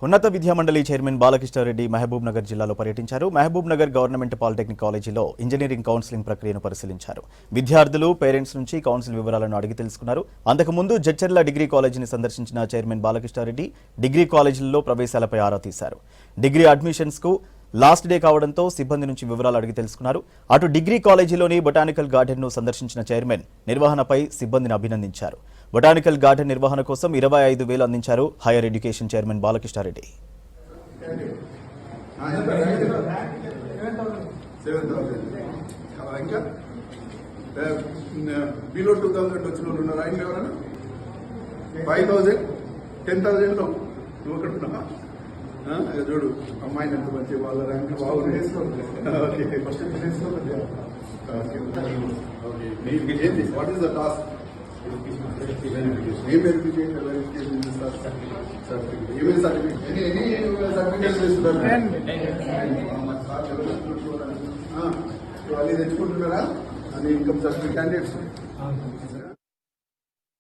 ఉన్నత విద్యామండలి చైర్మన్ బాలకృష్ణారెడ్డి మహబూబ్ నగర్ జిల్లాలో పర్యటించారు. మహబూబ్ నగర్ గవర్నమెంట్ పాలిటెక్నిక్ కాలేజీలో ఇంజనీరింగ్ కౌన్సిలింగ్ ప్రక్రియను పరిశీలించారు. విద్యార్థులు, పేరెంట్స్ నుంచి కౌన్సిల్ వివరాలను అడిగి తెలుసుకున్నారు. అంతకుముందు జడ్చర్ల డిగ్రీ కాలేజీని సందర్శించిన చైర్మన్ బాలకృష్ణారెడ్డి డిగ్రీ కాలేజీలలో ప్రవేశాలపై ఆరా తీశారు. డిగ్రీ అడ్మిషన్స్ కు లాస్ట్ డే కావడంతో సిబ్బంది నుంచి వివరాలు అడిగి తెలుసుకున్నారు. అటు డిగ్రీ కాలేజీలోని బొటానికల్ గార్డెన్ ను సందర్శించిన చైర్మన్ నిర్వహణపై సిబ్బందిని అభినందించారు. బొటానికల్ గార్డెన్ నిర్వహణ కోసం 25,000 అందించారు హైయర్ ఎడ్యుకేషన్ చైర్మన్ బాలకృష్ణారెడ్డి. చూడు అమ్మాయిని ఎంత మంచి వాళ్ళ ర్యాంక్ బాగుంది. What is the task? ఏం వెరిఫికేషన్ ఏమేమి సర్టిఫికేట్స్ ఇస్తున్నారు? అది తెచ్చుకుంటున్నారా? అది ఇన్కమ్ సర్టిఫికేట్ క్యాండిడేట్స్